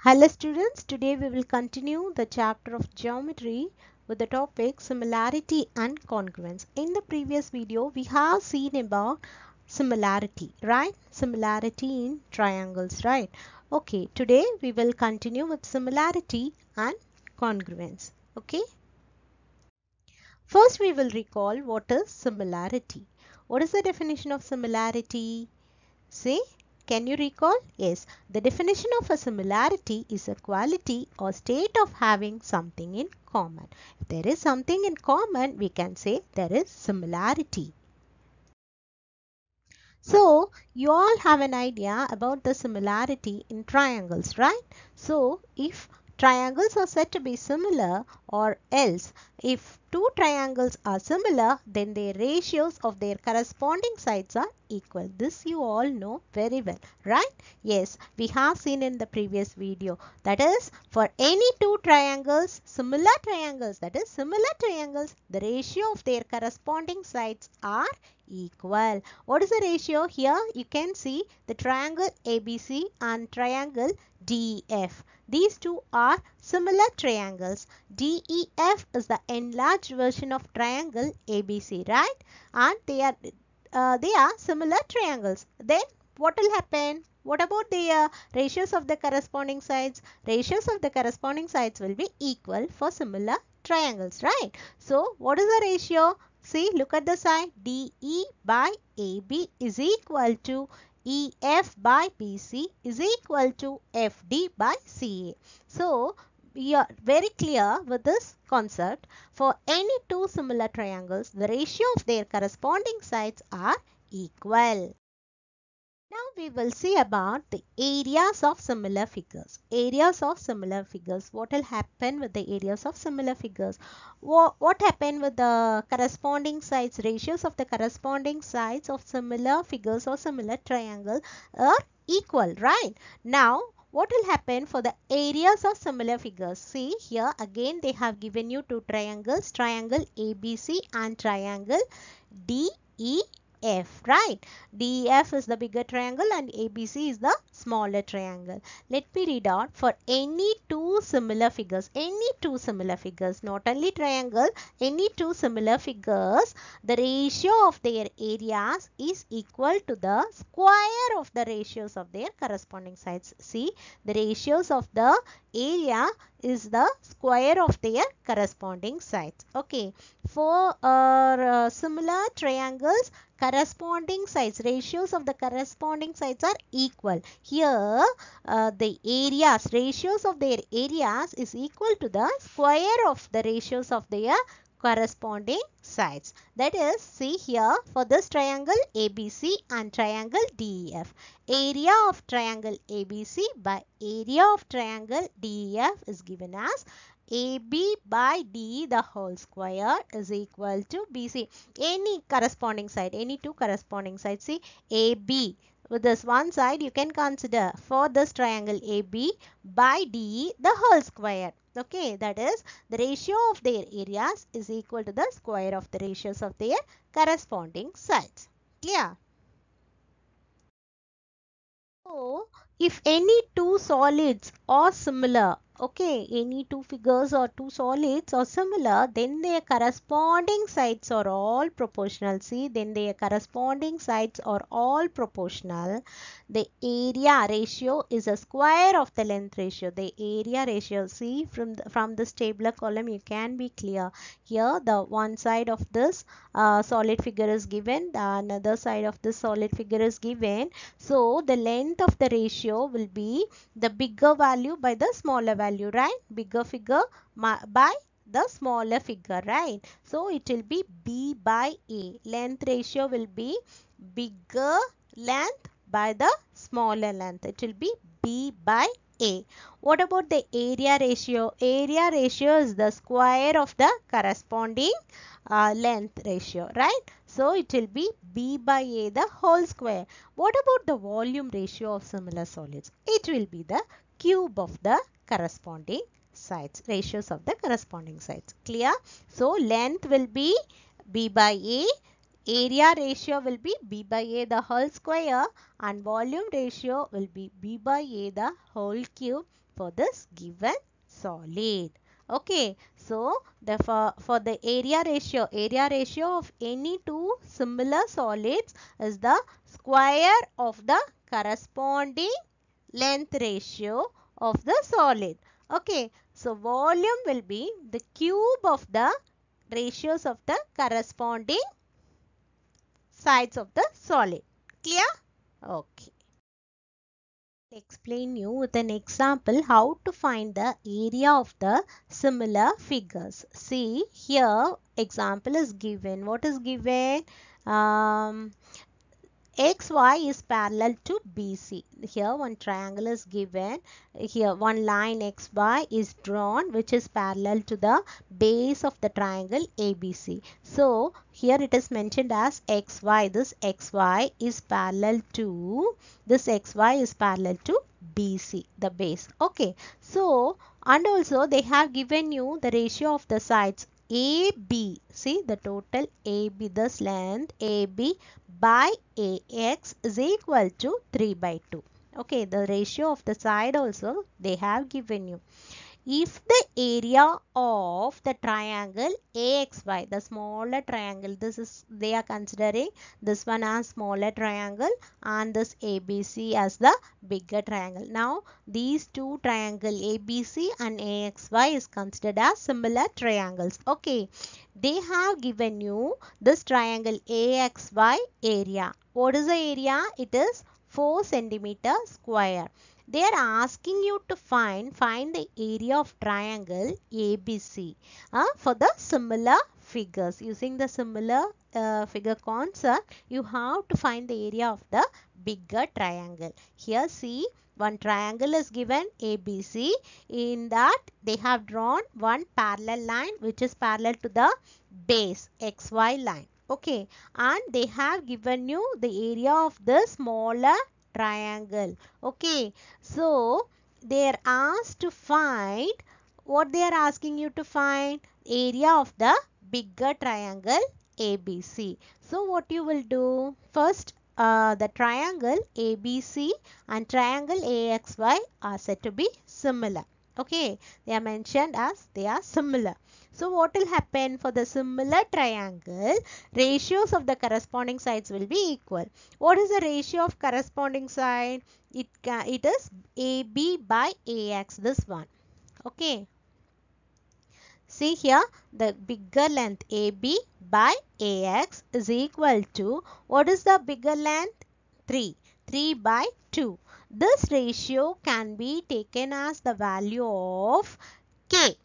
Hello students, today we will continue the chapter of geometry with the topic similarity and congruence. In the previous video, we have seen about similarity, right? Similarity in triangles, right? Okay, today we will continue with similarity and congruence. Okay. First, we will recall what is similarity. What is the definition of similarity? Say, can you recall? Yes, the definition of a similarity is a quality or state of having something in common. If there is something in common, we can say there is similarity. So, you all have an idea about the similarity in triangles, right? So, if triangles are said to be similar, or else if two triangles are similar, then their ratios of their corresponding sides are equal. This you all know very well, right? Yes, we have seen in the previous video. That is, for any two triangles, that is similar triangles, the ratio of their corresponding sides are equal. What is the ratio? Here you can see the triangle ABC and triangle DEF. These two are similar triangles. DEF is the enlarged version of triangle ABC, right? And they are similar triangles. Then what will happen? What about the ratios of the corresponding sides? Ratios of the corresponding sides will be equal for similar triangles, right? So what is the ratio? See, look at the side. DE by AB is equal to EF by BC is equal to FD by CA. So, we are very clear with this concept. For any two similar triangles, the ratio of their corresponding sides are equal. Now we will see about the areas of similar figures. Areas of similar figures. What will happen with the areas of similar figures? What happened with the corresponding sides? Ratios of the corresponding sides of similar figures or similar triangle are equal, right? Now what will happen for the areas of similar figures? See here again they have given you two triangles, triangle ABC and triangle DEF, right? DEF is the bigger triangle and ABC is the smaller triangle. Let me read out for any two similar figures, not only triangle, any two similar figures, the ratio of their areas is equal to the square of the ratios of their corresponding sides. See, the ratios of the area is the square of their corresponding sides. Okay, for similar triangles, corresponding sides, ratios of the corresponding sides are equal. Here the areas, ratios of their areas is equal to the square of the ratios of their corresponding sides. That is, see here for this triangle ABC and triangle DEF. Area of triangle ABC by area of triangle DEF is given as AB by DE the whole square is equal to BC. Any corresponding side, any two corresponding sides. See, AB with this one side you can consider for this triangle AB by DE the whole square. Okay, that is the ratio of their areas is equal to the square of the ratios of their corresponding sides. Clear? So, if any two solids are similar, okay, any two figures or two solids are similar, then their corresponding sides are all proportional. See, then their corresponding sides are all proportional. The area ratio is a square of the length ratio. The area ratio, see, from this tabular column, you can be clear. Here, the one side of this solid figure is given, the another side of this solid figure is given. So, the length of the ratio will be the bigger value by the smaller value, right? Bigger figure by the smaller figure, right? So, it will be B by A. Length ratio will be bigger length by the smaller length. It will be B by A. What about the area ratio? Area ratio is the square of the corresponding length ratio, right? So, it will be B by A the whole square. What about the volume ratio of similar solids? It will be the cube of the corresponding sides, ratios of the corresponding sides. Clear? So, length will be B by A, area ratio will be B by A the whole square and volume ratio will be B by A the whole cube. for this given solid. Okay, so for the area ratio of any two similar solids is the square of the corresponding length ratio of the solid. Okay, so volume will be the cube of the ratios of the corresponding sides of the solid. Clear? Okay. Explain you with an example how to find the area of the similar figures. See here example is given. What is given? XY is parallel to BC. Here one triangle is given. Here one line XY is drawn which is parallel to the base of the triangle ABC. So here it is mentioned as XY. This XY is parallel to BC, the base. Okay. So and also they have given you the ratio of the sides AB. See the total AB, this length AB by AX is equal to 3 by 2. Okay, the ratio of the side also they have given you. If the area of the triangle AXY, the smaller triangle, they are considering this one as smaller triangle and this ABC as the bigger triangle. Now these two triangle ABC and AXY is considered as similar triangles. Okay, they have given you this triangle AXY area. What is the area? It is 4 centimeter square. They are asking you to find the area of triangle ABC for the similar figures. Using the similar figure concept, you have to find the area of the bigger triangle. Here see, one triangle is given ABC. In that they have drawn one parallel line which is parallel to the base XY line. Okay, and they have given you the area of the smaller triangle. Okay, so they are asked to find what they are asking you to find, area of the bigger triangle ABC. So what you will do first, the triangle ABC and triangle AXY are said to be similar. Okay, they are mentioned as they are similar. So what will happen for the similar triangle? Ratios of the corresponding sides will be equal. What is the ratio of corresponding side? It is AB by AX, this one. Okay. See here, the bigger length AB by AX is equal to, what is the bigger length? 3. 3 by 2. This ratio can be taken as the value of K.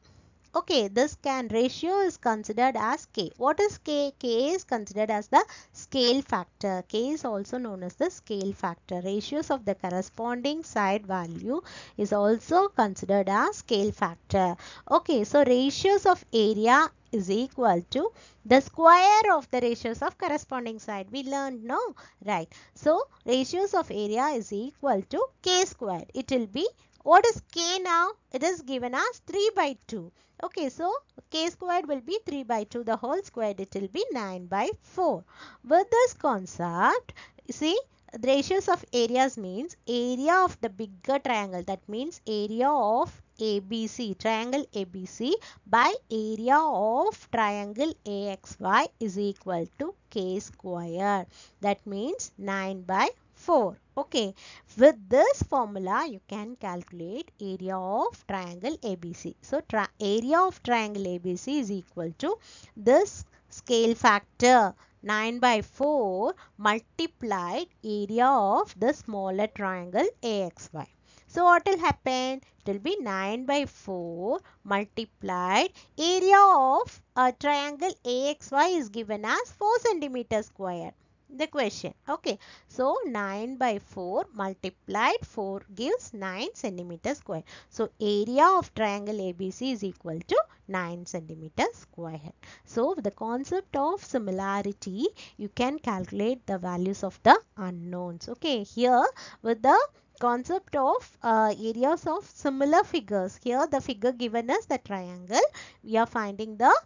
Okay, this ratio is considered as K. What is K? K is considered as the scale factor. K is also known as the scale factor. Ratios of the corresponding side value is also considered as scale factor. Okay, so ratios of area is equal to the square of the ratios of corresponding side. We learned, no? Right. So, ratios of area is equal to K squared. It will be, what is K now? It is given as 3 by 2. Okay, so K squared will be 3 by 2. The whole squared, it will be 9 by 4. With this concept, see, the ratios of areas means area of the bigger triangle. That means area of ABC, triangle ABC by area of triangle AXY is equal to K square. That means 9 by 4. Okay, with this formula you can calculate area of triangle ABC. So area of triangle ABC is equal to this scale factor 9 by 4 multiplied area of the smaller triangle AXY. So what will happen? It will be 9 by 4 multiplied area of a triangle AXY is given as 4 centimeter square. The question. Okay. So 9 by 4 multiplied 4 gives 9 centimeter square. So area of triangle ABC is equal to 9 centimeter square. So the concept of similarity, you can calculate the values of the unknowns. Okay. Here with the concept of areas of similar figures. Here the figure given as the triangle. We are finding the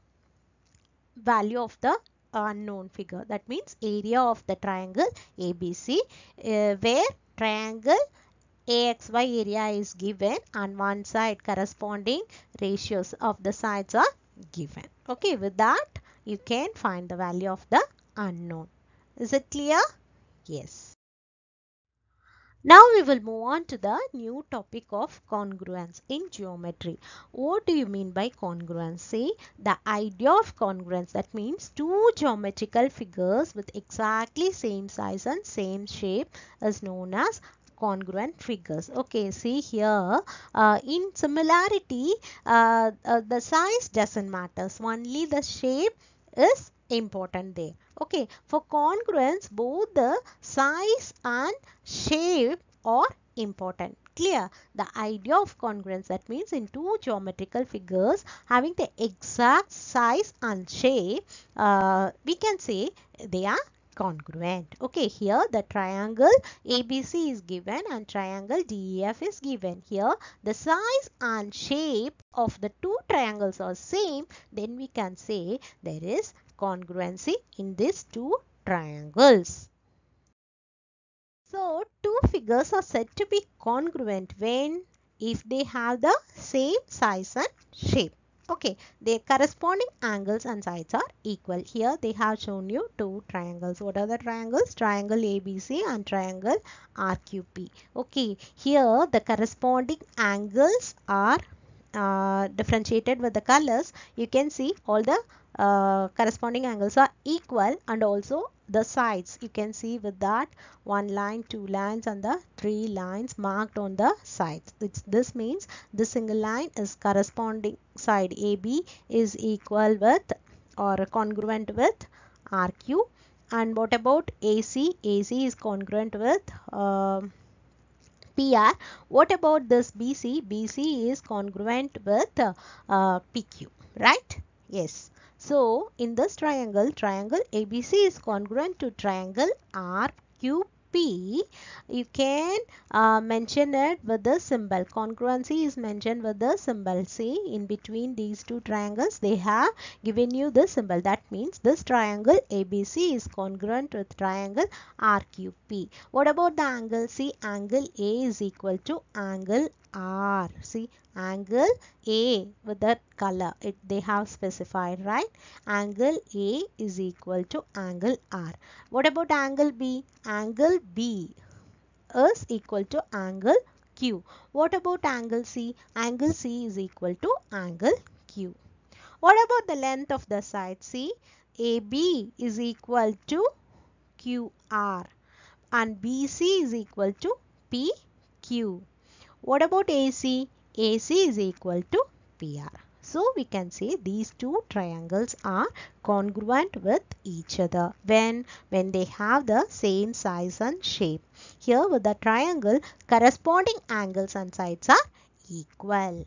value of the unknown figure. That means area of the triangle ABC where triangle AXY area is given and one side corresponding ratios of the sides are given. Okay, with that you can find the value of the unknown. Is it clear? Yes. Now we will move on to the new topic of congruence in geometry. What do you mean by congruence? See, the idea of congruence, that means two geometrical figures with exactly same size and same shape is known as congruent figures. Okay, see here in similarity the size doesn't matter, only the shape is important there. Okay, for congruence both the size and shape are important. Clear? The idea of congruence, that means in two geometrical figures having the exact size and shape, we can say they are congruent. Okay, here the triangle ABC is given and triangle DEF is given. Here the size and shape of the two triangles are same, then we can say there is congruency in these two triangles. So, two figures are said to be congruent when if they have the same size and shape. Okay, their corresponding angles and sides are equal. Here they have shown you two triangles. What are the triangles? Triangle ABC and triangle RQP. Okay, here the corresponding angles are differentiated with the colors. You can see all the corresponding angles are equal, and also the sides you can see with that one line, two lines and the three lines marked on the sides. This means the single line is corresponding side AB is equal with or congruent with RQ. And what about AC? AC is congruent with PR. What about this BC? BC is congruent with PQ, right? Yes. So, in this triangle, triangle ABC is congruent to triangle RQP. You can mention it with the symbol. Congruency is mentioned with the symbol. See, in between these two triangles, they have given you the symbol. That means this triangle ABC is congruent with triangle RQP. What about the angle? See, angle A is equal to angle R. See, angle A with that color, they have specified, right? Angle A is equal to angle R. What about angle B? Angle B is equal to angle Q. What about angle C? Angle C is equal to angle Q. What about the length of the side? See, AB is equal to QR and BC is equal to PQ. What about AC? AC is equal to PR. So we can say these two triangles are congruent with each other when they have the same size and shape. Here with the triangle, corresponding angles and sides are equal.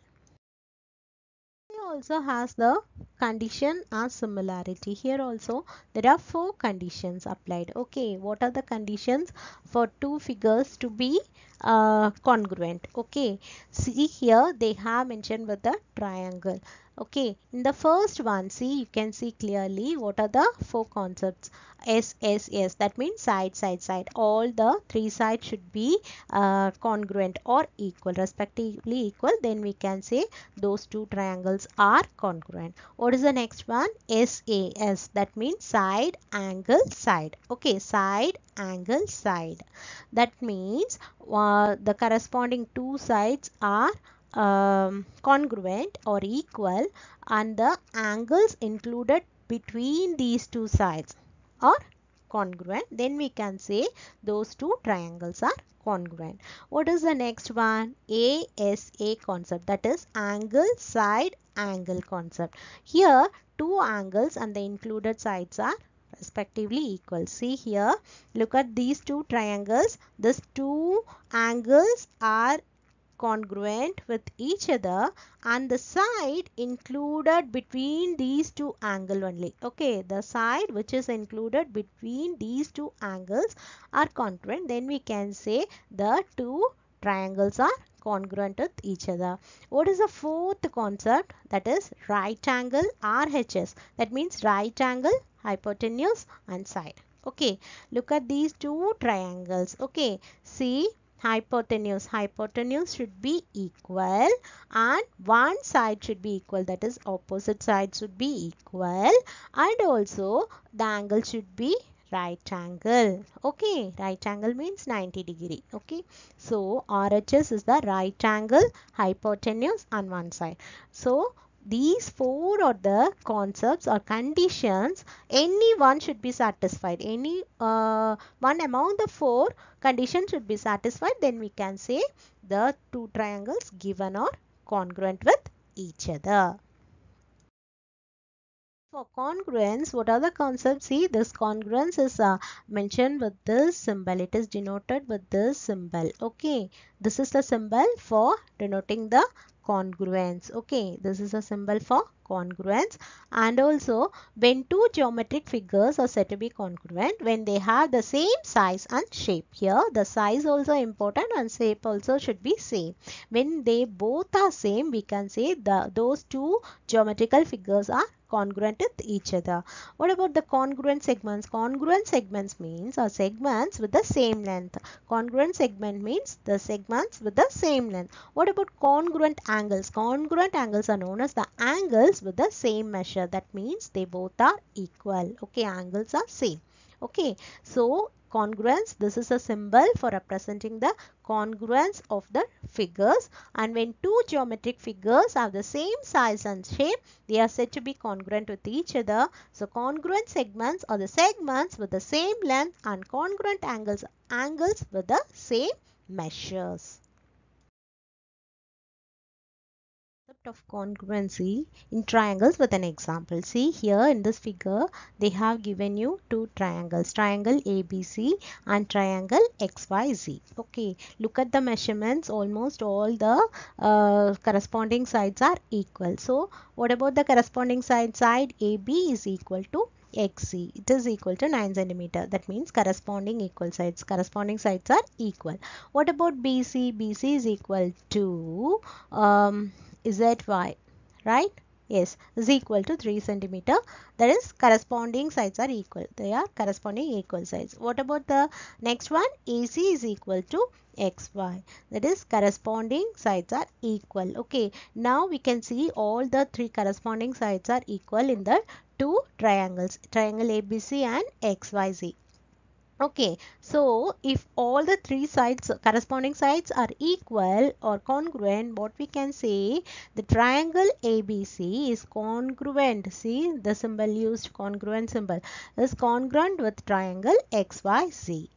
Also has the condition as similarity. Here also there are four conditions applied. Okay, what are the conditions for two figures to be congruent? Okay, see here they have mentioned with the triangle. Okay, in the first one, see, you can see clearly what are the four concepts. S, that means side, side, side. All the three sides should be congruent or equal, respectively equal. Then we can say those two triangles are congruent. What is the next one? SAS, that means side, angle, side. Okay, side, angle, side. That means the corresponding two sides are congruent or equal, and the angles included between these two sides are congruent. Then we can say those two triangles are congruent. What is the next one? ASA concept, that is angle, side, angle concept. Here two angles and the included sides are respectively equal. See here, look at these two triangles. These two angles are congruent with each other, and the side included between these two angles only. Okay, the side which is included between these two angles are congruent. Then we can say the two triangles are congruent with each other. What is the fourth concept? That is right angle RHS. That means right angle, hypotenuse and side. Okay, look at these two triangles. Okay, see, hypotenuse should be equal and one side should be equal, that is opposite side should be equal, and also the angle should be right angle. Okay, right angle means 90 degree. Okay, so RHS is the right angle, hypotenuse on one side. So these four are the concepts or conditions, any one should be satisfied, any one among the four conditions should be satisfied, then we can say the two triangles given are congruent with each other. For congruence, what are the concepts? See, this congruence is mentioned with this symbol. It is denoted with this symbol. Okay, this is the symbol for denoting the congruence. Okay, this is a symbol for congruence. And also, when two geometric figures are said to be congruent, when they have the same size and shape. Here, the size also important and shape also should be same. When they both are same, we can say those two geometrical figures are congruent with each other. What about the congruent segments? Congruent segments means segments with the same length. Congruent segment means the segments with the same length. What about congruent angles? Congruent angles are known as the angles with the same measure. That means they both are equal. Okay, angles are same. Okay, so congruence, this is a symbol for representing the congruence of the figures, and when two geometric figures have the same size and shape, they are said to be congruent with each other. So congruent segments are the segments with the same length, and congruent angles with the same measures. Of congruency in triangles with an example. See here in this figure they have given you two triangles, triangle ABC and triangle XYZ. Okay, look at the measurements, almost all the corresponding sides are equal. So what about the corresponding side? Side AB is equal to XC. It is equal to 9 centimeter. That means corresponding sides are equal. What about BC? BC is equal to ZY, right? Yes, is equal to 3 centimeter. That is corresponding sides are equal. They are corresponding equal sides. What about the next one? AC is equal to XY. That is corresponding sides are equal. Okay, now we can see all the three corresponding sides are equal in the two triangles, triangle ABC and XYZ. Okay, so if all the three sides, corresponding sides are equal or congruent, what we can say, the triangle ABC is congruent. See the symbol used, congruent symbol, is congruent with triangle XYZ.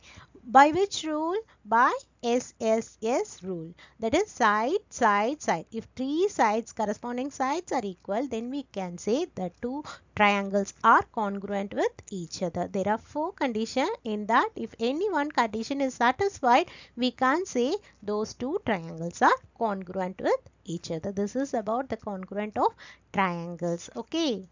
By which rule? By SSS rule. That is side, side, side. If three sides, corresponding sides are equal, then we can say the two triangles are congruent with each other. There are four conditions in that. If any one condition is satisfied, we can say those two triangles are congruent with each other. This is about the congruent of triangles. Okay.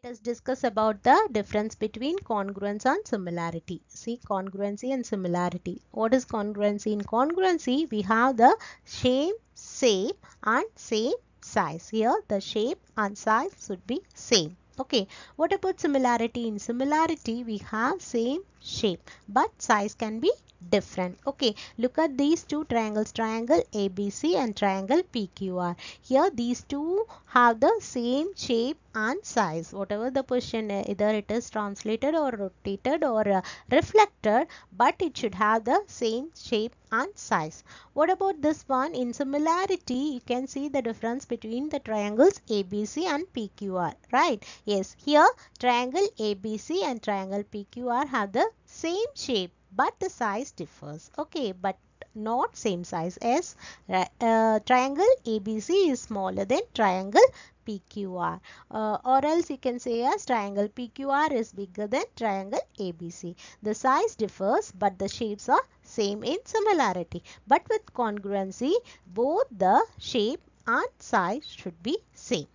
Let us discuss about the difference between congruence and similarity. See, congruency and similarity. What is congruency? In congruency, we have the same shape and same size. Here, the shape and size should be same. Okay. What about similarity? In similarity, we have same shape, but size can be different. Okay, look at these two triangles, triangle ABC and triangle PQR. Here these two have the same shape and size. Whatever the position, either it is translated or rotated or reflected, but it should have the same shape and size. What about this one? In similarity, you can see the difference between the triangles ABC and PQR, right? Yes, here triangle ABC and triangle PQR have the same shape, but the size differs. Okay, but not same size as triangle ABC is smaller than triangle PQR, or else you can say as triangle PQR is bigger than triangle ABC. The size differs, but the shapes are same in similarity. But with congruency, both the shape and size should be same.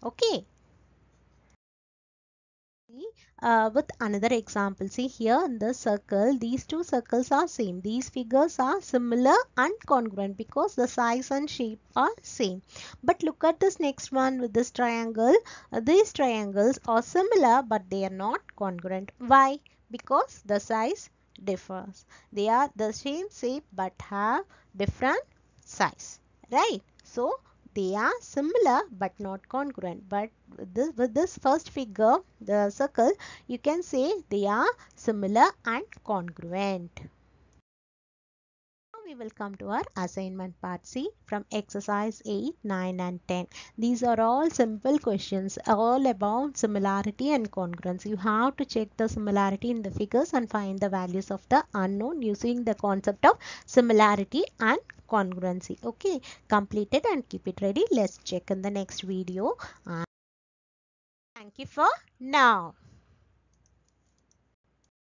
Okay. With another example, see here in the circle, these two circles are same. These figures are similar and congruent because the size and shape are same. But look at this next one with this triangle. These triangles are similar but they are not congruent. Why? Because the size differs. They are the same shape but have different size, right? So they are similar but not congruent. But with this first figure, the circle, you can say they are similar and congruent. Now we will come to our assignment part C from exercise 8, 9 and 10. These are all simple questions all about similarity and congruence. You have to check the similarity in the figures and find the values of the unknown using the concept of similarity and congruency. Okay, complete it and keep it ready. Let's check in the next video. Thank you for now.